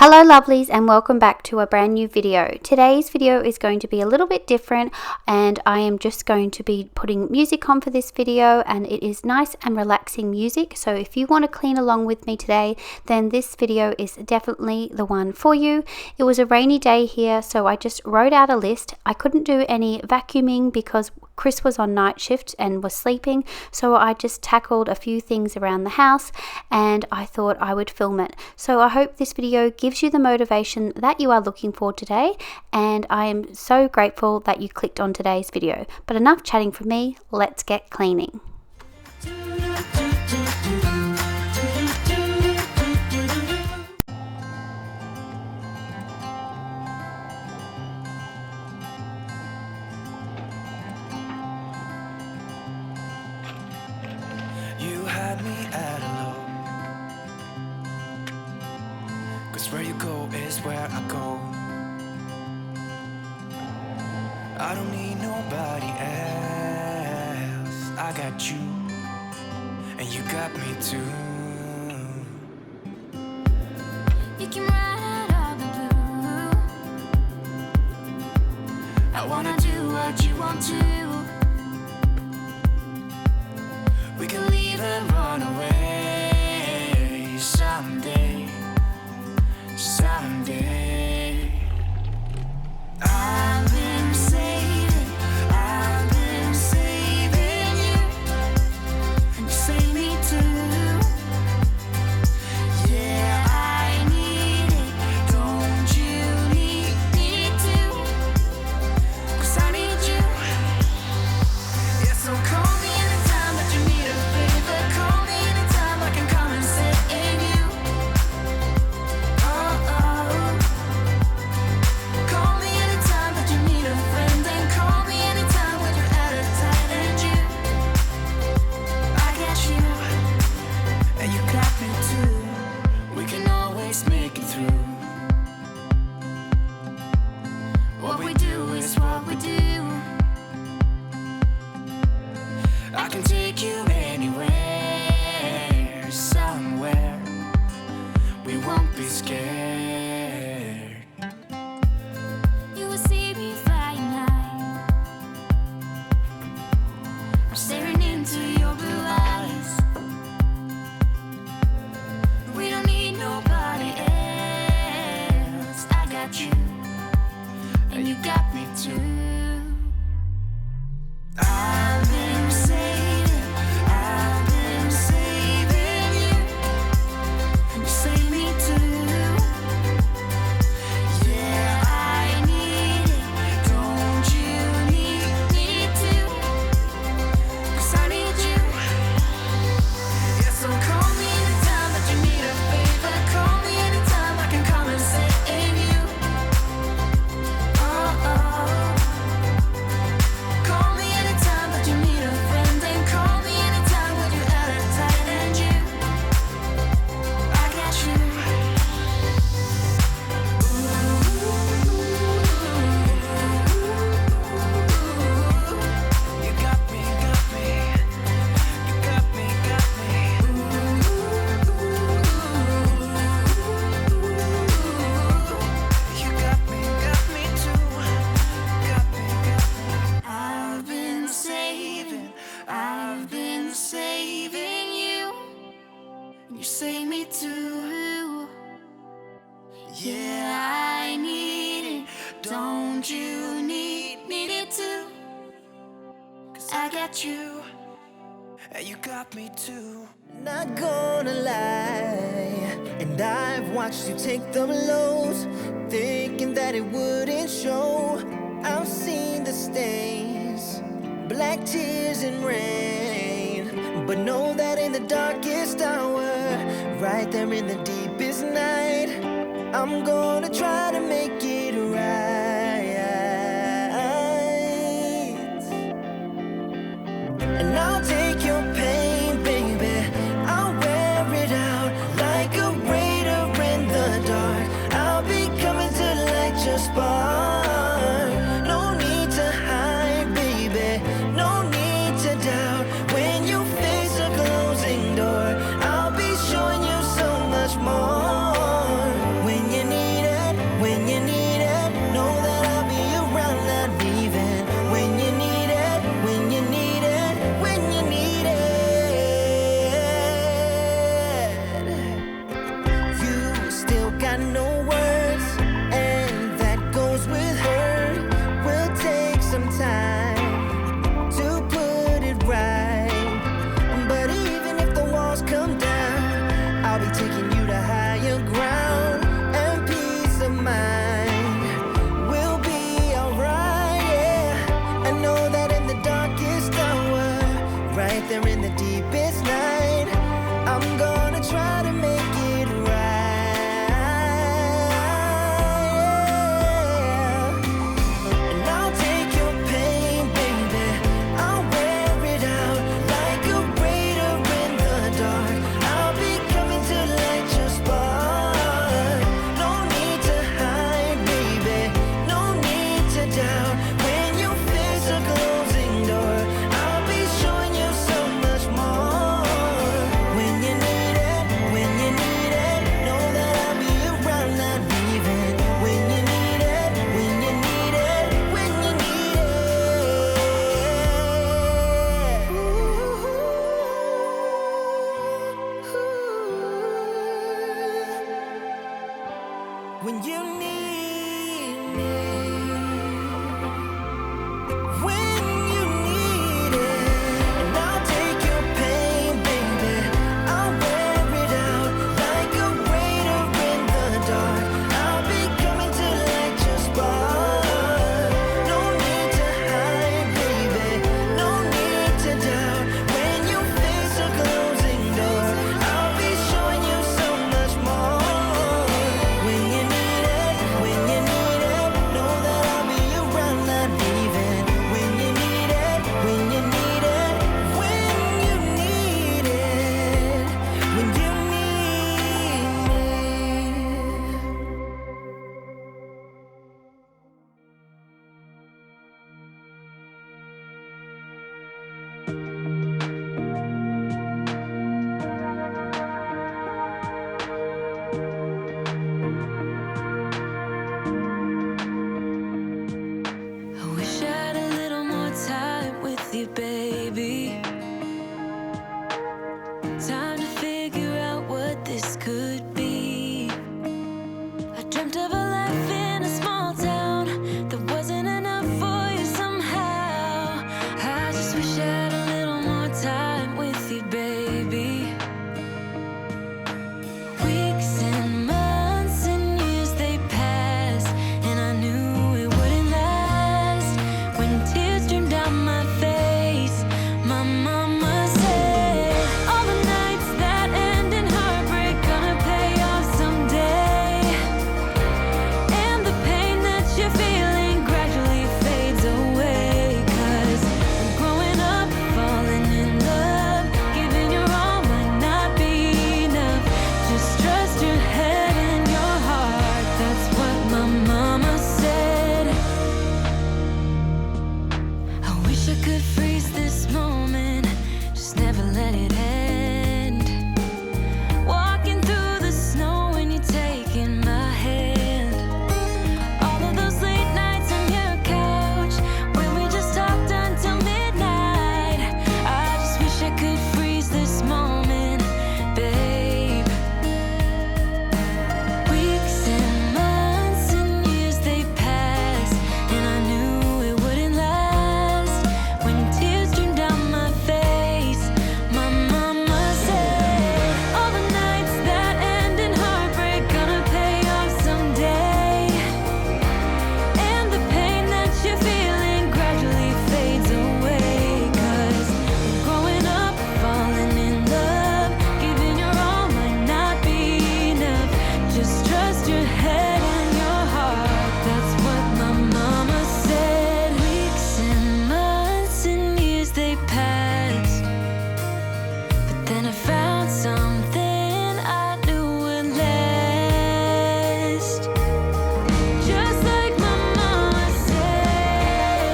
Hello lovelies, and welcome back to a brand new video. Today's video is going to be a little bit different, and I am just going to be putting music on for this video, and it is nice and relaxing music. So if you want to clean along with me today, then this video is definitely the one for you. It was a rainy day here, so I just wrote out a list. I couldn't do any vacuuming because Chris was on night shift and was sleeping, so I just tackled a few things around the house and I thought I would film it. So I hope this video gives you the motivation that you are looking for today, and I am so grateful that you clicked on today's video. But enough chatting from me, let's get cleaning. You had me at hello, 'cause where you go is where I go. I don't need nobody else. I got you, and you got me too. You came right out of the blue. I wanna do what you want to. We can leave and run away someday, someday. I've been saving you, and you save me too. Yeah, I need it, don't you need me too? 'Cause I need you. Yeah, so call me anytime that you need a favor. Call me anytime I can come and sit in you. Oh, oh. Call me anytime that you need a friend, and call me anytime when you're out of tight and you. I got you, And you got me too. we can always make it through. What we do is what we do. I can take you anywhere, somewhere. We won't be scared. You will see me flying high. I'm staring into your blue eyes. We don't need nobody else. I got you, and you got me too. I've been saving you, and you save me too. Yeah, I need it, don't you need me too? 'Cause I need you. Yeah, so call me anytime that you need a favor. Call me anytime I can come and sit in you. Oh, oh. Call me anytime that you need a friend, and call me anytime when you're out of tight and you. I got you. You got me, got me. You got me, got me. You got me too. Got me, got me. I've been saving you, and you save me too. Yeah, I need it, don't you need it too? 'Cause I got you. And you got me too. Not gonna lie, and I've watched you take the blows, thinking that it wouldn't show. I've seen the stains, black tears and rain, but know that in the darkest hour, right there in the deepest night, I'm gonna try to make it right. And I'll take your pain, baby. I'll wear it out like a raider in the dark. I'll be coming to light your spark. No need to hide, baby. No need to doubt. When you face a closing door, I'll be showing you so much more. When you need when you need me. When you need it, and I'll take your pain, baby. I'll wear it out like a waiter in the dark. I'll be coming to light your spark. No need to hide, baby. No need to doubt. When you face a closing door, I'll be showing you so much more. When you need it, know that I'll be around, not leaving. When you need it, when you need it, when you need it, when you need me. I wish I had a little more time with you, baby. Time to figure out what this could be. I dreamt of a life in a small town that wasn't enough for you somehow. I just wish I had a little more time with you, baby. Weeks and months and years they passed, and I knew it wouldn't last. When tears streamed down my face, my mama said, all the nights that end in heartbreak gonna pay off someday. And the pain that you're feeling gradually fades away. 'Cause growing up, falling in love, giving your all might not be enough. Just trust your head and your heart. That's what my mama said. I wish I could freeze this moment, just never let it end. Walking through the snow when you're taking my hand. All of those late nights on your couch when we just talked until midnight. I just wish I could freeze this moment, babe. Weeks and months and years they passed, and I knew it wouldn't last. When tears streamed down my face, my mama said, all the nights that end in heartbreak gonna pay off someday. And the pain that you're feeling gradually fades away. 'Cause growing up, falling in love, giving your all might not be enough. Just trust your head and your heart. That's what my mama said. Weeks and months and years they passed, but then I found something I knew would last. Just like my mama said.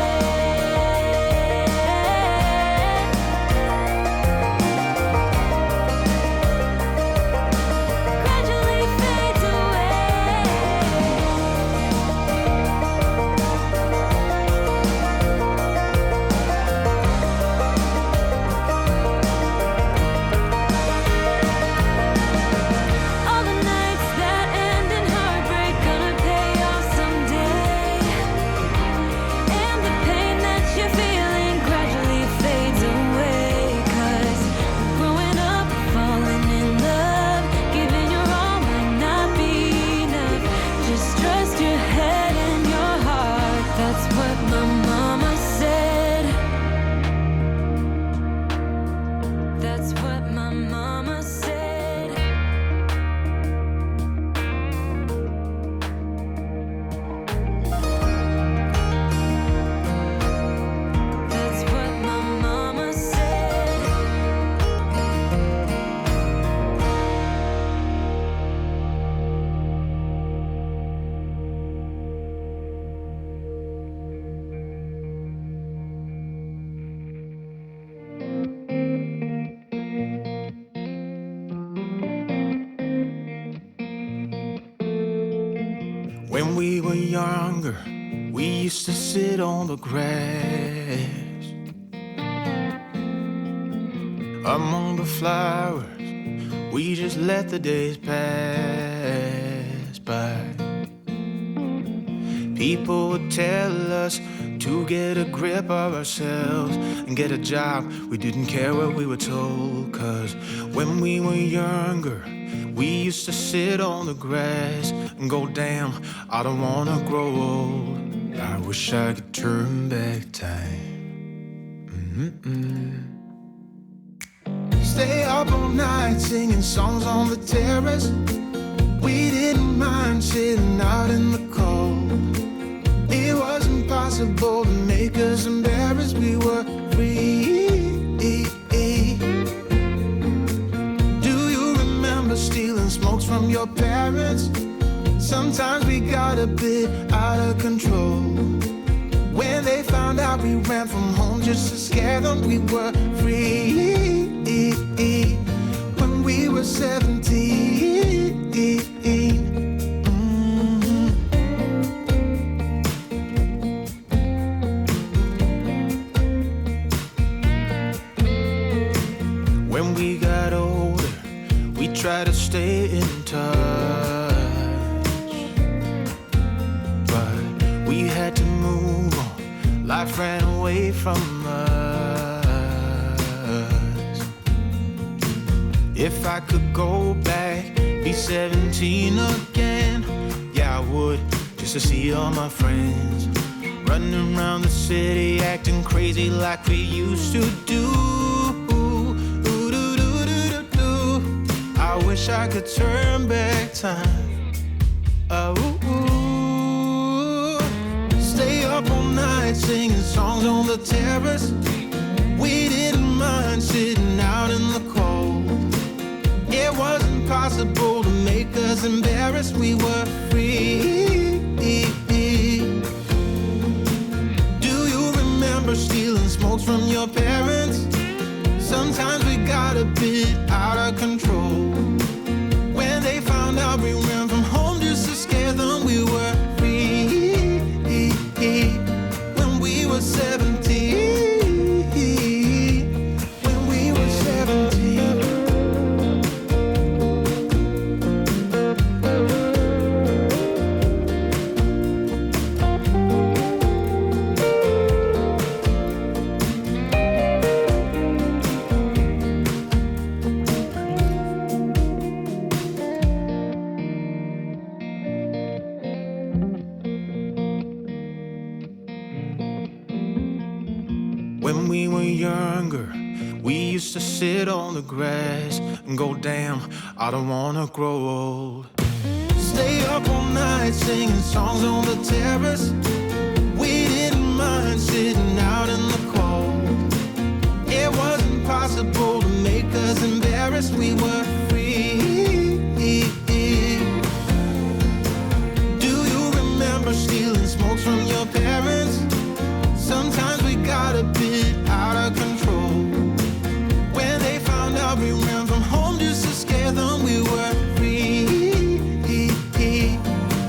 Gradually fades away. All the nights that end in heartbreak gonna pay off someday. And the pain that you're feeling gradually fades away. 'Cause growing up, falling in love, giving your all might not be enough. Just trust your head and your heart. That's what my mama said. That's what my mama said. That's what my mama said. When we were younger, we used to sit on the grass among the flowers. We just let the days pass by. People would tell us to get a grip of ourselves and get a job. We didn't care what we were told, 'cause when we were younger, we used to sit on the grass and go, damn, I don't wanna grow old. I wish I could turn back time. Stay up all night singing songs on the terrace. We didn't mind sitting out in the cold. It was impossible to make us embarrassed. We were free. Do you remember stealing smokes from your parents? Sometimes we got a bit out of control. When they found out we ran from home just to scare them, we were free. When we were 17. When we got older, we tried to stay in touch, but we had to move on. Life ran away from us. If I could go back, be 17 again, yeah, I would, just to see all my friends running around the city, acting crazy like we used to do. I wish I could turn back time. Stay up all night singing songs on the terrace. We didn't mind sitting out in the cold. It wasn't possible to make us embarrassed. We were free. Do you remember stealing smokes from your parents? Sometimes we got a bit out of control. When they found out we ran from home just to scare them, we were free. When we were 17. When we were 17. When we were younger, we used to sit on the grass and go, damn, I don't wanna grow old. Stay up all night singing songs on the terrace. We didn't mind sitting out in the cold. It wasn't possible to make us embarrassed. We were free. Do you remember stealing smokes from your parents? Sometimes we got a bit out of control. When they found out we ran from home just to scare them, we were free.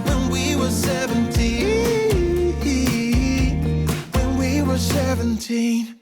When we were 17. When we were 17.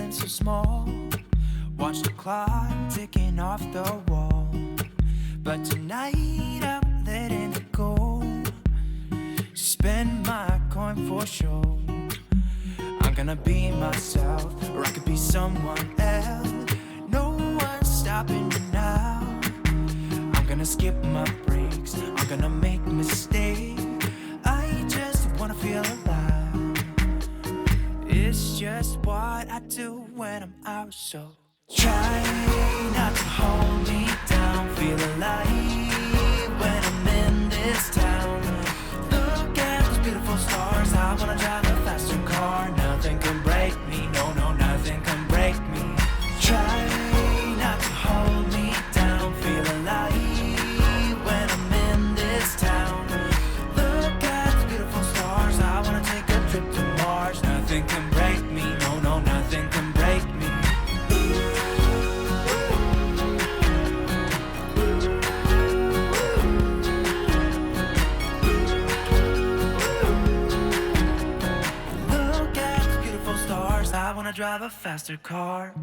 feeling so small. Watch the clock ticking off the wall. But tonight I'm letting it go. Spend my coin for sure. I'm gonna be myself, or I could be someone else. No one's stopping me now. I'm gonna skip my breaks, I'm gonna make mistakes. I just wanna feel alive. It's just what I do when I'm out, so try not to hold me down. Feel alive when I'm in this town. Look at those beautiful stars. I wanna drive a faster car. Nothing can break me, no, no, nothing can break me. Try not to hold me down. Feel alive when I'm in this town. Look at those beautiful stars. I wanna take a trip to Mars. Nothing can break me, no, no, nothing can break me. I wanna drive a faster car.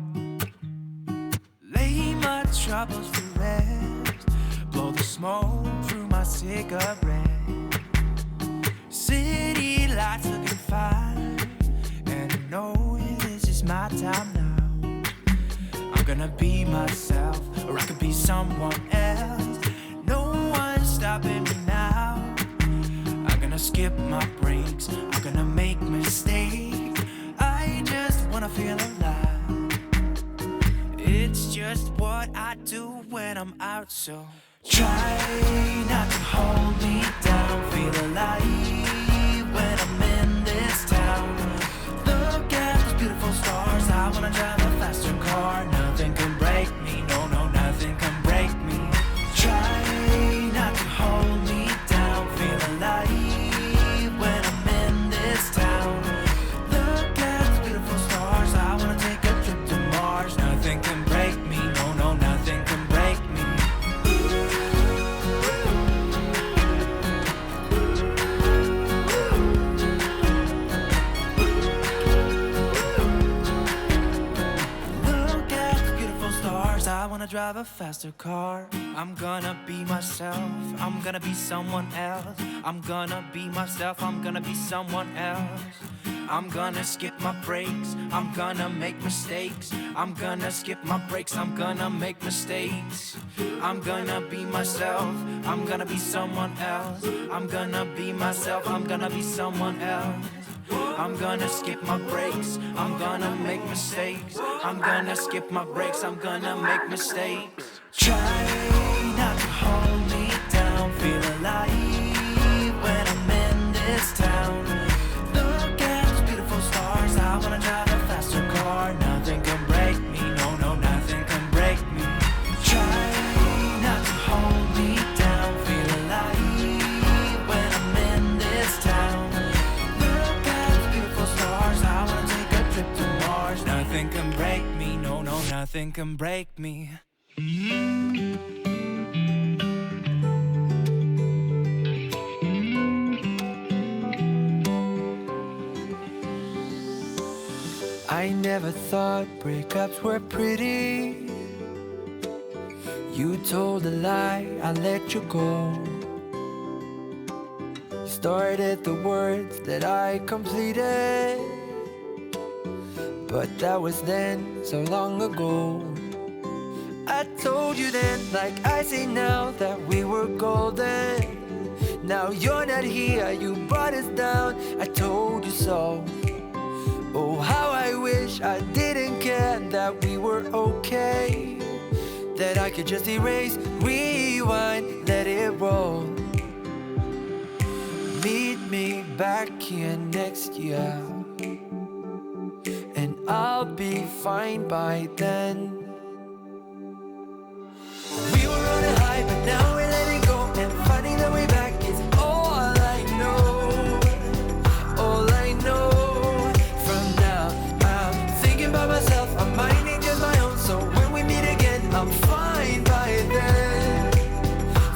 Lay my troubles to rest. Blow the smoke through my cigarette. City lights looking fine, and I know this is my time now. I'm gonna be myself, or I could be someone else. No one's stopping me now. I'm gonna skip my breaks, I'm gonna make mistakes. I just wanna feel alive. It's just what I do when I'm out, so try not to hold me down. Feel alive when I'm in this town. Look at those beautiful stars. I wanna drive a faster car. Nothing can break me, no, no, nothing can break me. Try not to hold me down. Feel alive when I'm in this town. Nothing can break me, no, no, nothing can break me. Look at the beautiful stars. I wanna drive a faster car. I'm gonna be myself, I'm gonna be someone else. I'm gonna be myself, I'm gonna be someone else. I'm gonna skip my breaks, I'm gonna make mistakes. I'm gonna skip my breaks, I'm gonna make mistakes. I'm gonna be myself, I'm gonna be someone else. I'm gonna be myself, I'm gonna be someone else. I'm gonna skip my breaks, I'm gonna make mistakes. I'm gonna skip my breaks, I'm gonna make mistakes. Try not to hold me down. Feel alive when I'm in this town. Look at those beautiful stars. I wanna drive a faster car. Nothing can break me, no, no, nothing can break me. Try not to hold me down. Feel alive when I'm in this town. Look at those beautiful stars. I wanna take a trip to Mars. Nothing can break me, no, no, nothing can break me. I never thought breakups were pretty. You told a lie, I let you go. You started the words that I completed, but that was then, so long ago. I told you then, like I say now, that we were golden. Now you're not here, you brought us down. I told you so. Oh, how I wish I didn't care, that we were okay, that I could just erase, rewind, let it roll. Meet me back here next year, and I'll be fine by then. We were on a high, but now we're letting go, and finding the way back is all I know. All I know. From now, I'm thinking by myself, I'm minding just my own. So when we meet again, I'm fine by then.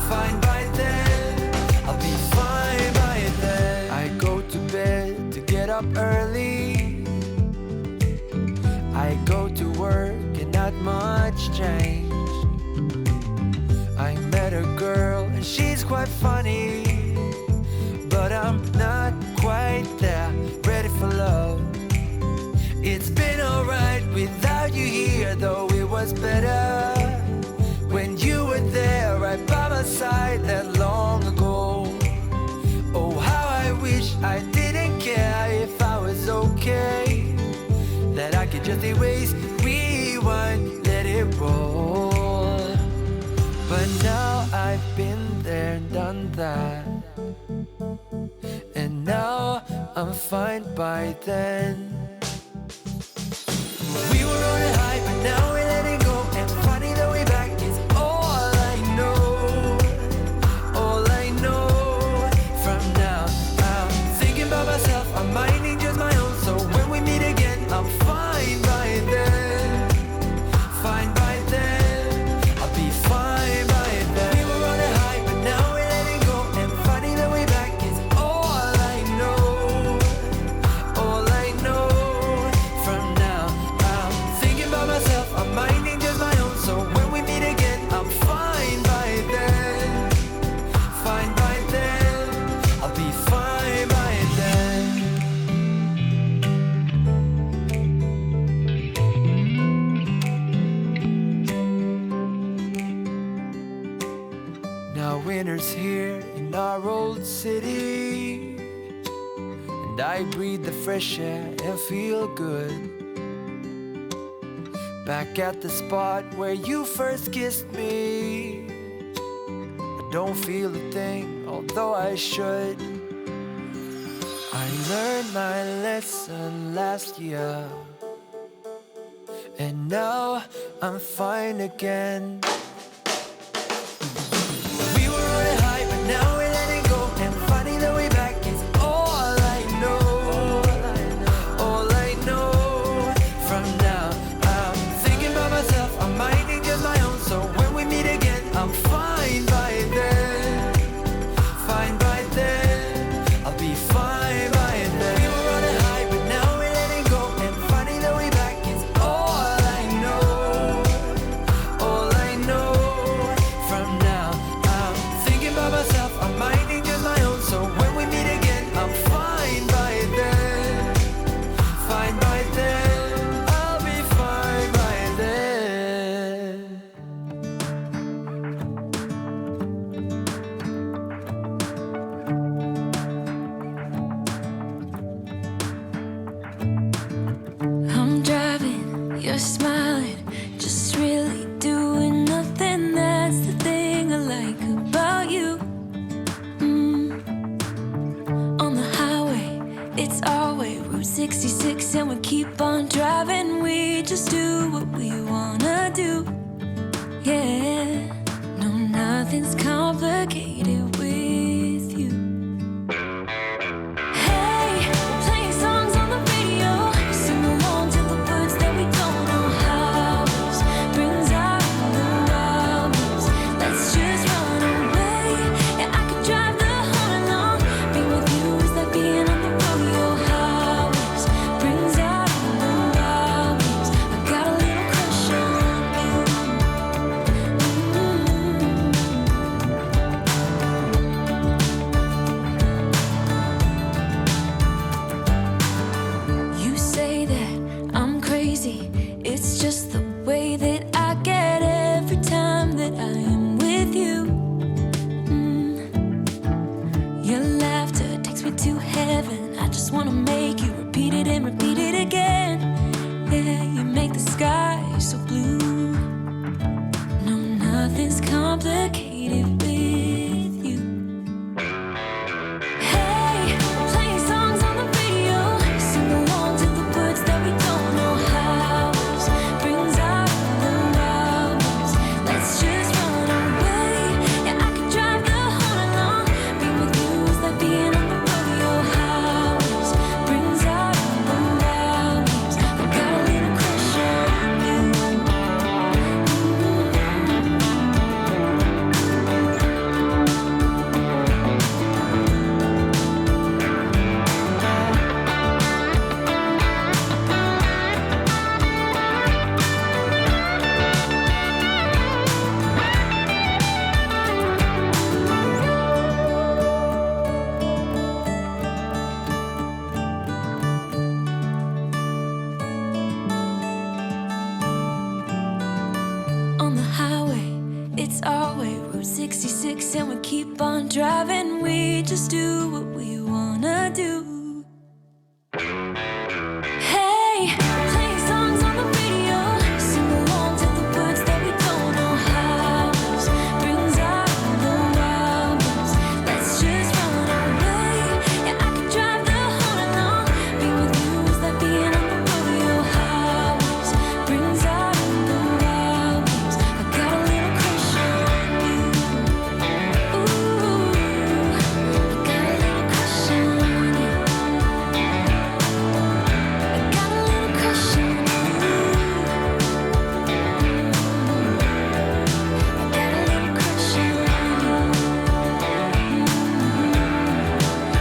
Fine by then. I'll be fine by then. I go to bed to get up early. I and she's quite funny, but I'm not quite there, ready for love. It's been alright without you here, though it was better when you were there right by my side that long ago. Oh, how I wish I didn't care if I was okay, that I could just erase, rewind, let it roll. But now I've been there and done that, and now I'm fine by then. We were on a high, but now we're letting go, and finding the way back is all I know. All I know. From now, I'm thinking about myself, I'm minding just my own. So when we meet again, I'm fine by then. Fine by then. I'll be fine by then. We were on a high, but now we're letting go, and finding the way back is all I know. All I know. From now, I'm thinking about myself, I'm minding just my own. So when we meet again, I'm fine by then. Fine by then. I'll be fine by then. Now winter's here in our old city, and I breathe the fresh air and feel good. Back at the spot where you first kissed me, I don't feel a thing, although I should. I learned my lesson last year, and now I'm fine again. We were on a high, but now we're letting go, and finding the way back is all I know. All I know. From now, I'm thinking about myself, I'm minding just my own. So when we meet again, I'm fine by then. Fine by then. I'll be fine by then. We were on a high, but now we're letting go, and finding the way back is all I know. All I know. From now, I'm thinking about myself, I'm minding just my own. So when we meet again, I'm fine by then. Fine by then. I'll be fine by then. I'm driving, you're smiling, just really doing nothing. That's the thing I like about you. On the highway, it's our way, Route 66, and we keep on driving. We just do what we wanna do. Yeah, no, nothing's complicated with you. Hey, playing songs on the radio, sing along to the words that we don't know how. Brings out the wildness. Let's just run away. Yeah, I could drive the whole night long. Being with you is like being on the rodeo highways. Brings out the wildness. I got a little crush on you. 66 and we keep on driving. We just do what we wanna do. Hey, playing songs on the radio, sing along to the words that we don't know how. Brings out the wildness. Let's just run away. Yeah, I could drive the whole night long. Being with you is like being on the rodeo highways. Brings out the wildness. I got a little crush on you. Ooh, I got a little crush on you. I got a little crush on you. I got a little crush on you.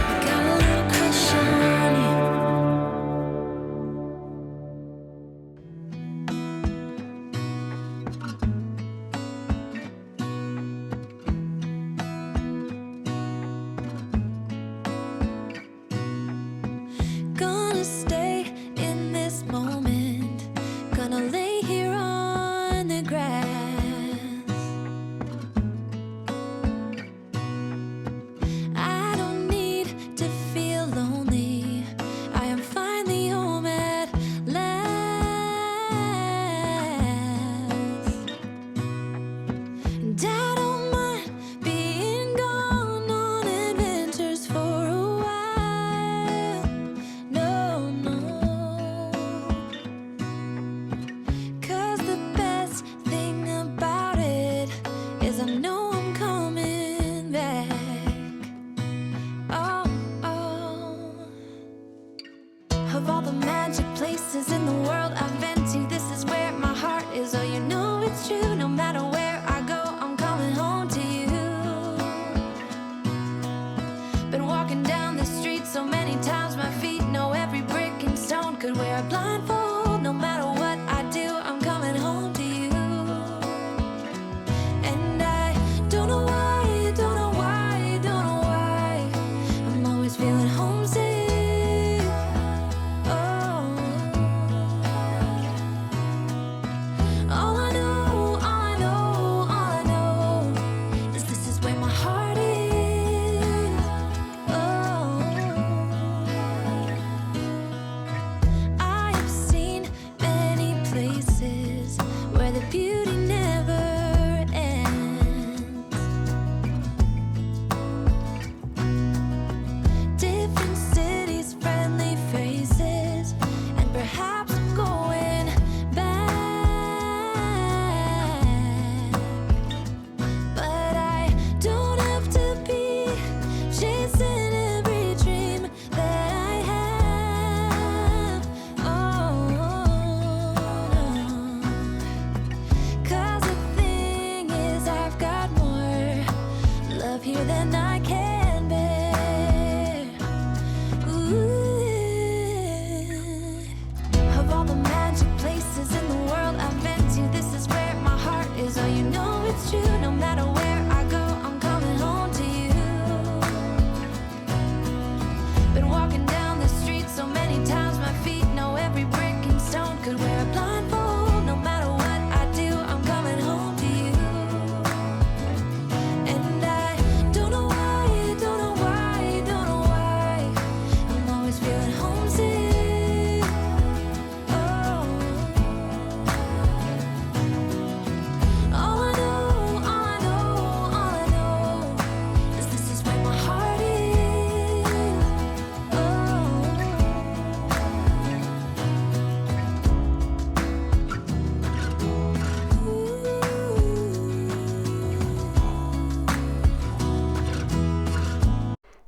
I got a little crush on you. Gonna stay in this moment. Gonna lay here on the grass. I don't need to feel lonely. I am finally home at last. And I don't mind being gone on adventures for a while. No, no. 'Cause the best thing about it is I know I'm coming back. Oh, oh. Of all the magic places in the world I've been to, this is where my heart is. Oh, you know it's true. No matter where I go, I'm coming home to you. Been walking down the street so many times, my feet know every brick and stone. Could wear a blindfold. No matter what I do, I'm coming home to you. And I don't know why, don't know why, don't know why. I'm always feeling homesick. Oh. All I know, all I know, all I know is this is where my heart is. Oh. I have seen many places where the beauty never ends. Different cities, friendly faces, and perhaps I'm going back. But I don't have to be chasing every dream that I have. Oh, no. 'Cause the thing is, I've got more love here than I can bear. Ooh. Of all the magic places in the world I've been to, this is where my heart is. Oh, you know it's true. No matter where I go, I'm coming home to you. Been walking down the street so many times, my feet know every brick and stone. Could wear a blindfold. No matter what I do, I'm coming home to you. And I don't know why, don't know why, don't know why. I'm always feeling homesick. Oh. All I know, all I know, all I know is this is where my heart is. Oh.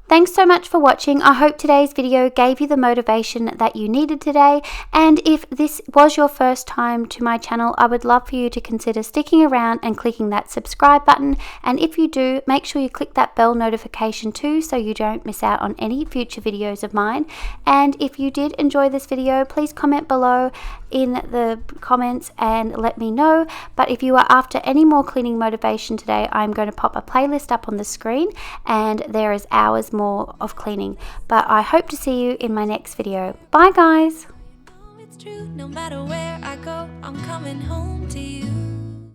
Thanks so much for watching. I hope today's video gave you the motivation that you needed today. And if this was your first time to my channel, I would love for you to consider sticking around and clicking that subscribe button. And if you do, make sure you click that bell notification too, so you don't miss out on any future videos of mine. And if you did enjoy this video, please comment below in the comments and let me know. But if you are after any more cleaning motivation today, I'm going to pop a playlist up on the screen, and there is hours more of cleaning. But I hope to see you in my next video. Bye guys. It's true. No matter where I go, I'm coming home to you.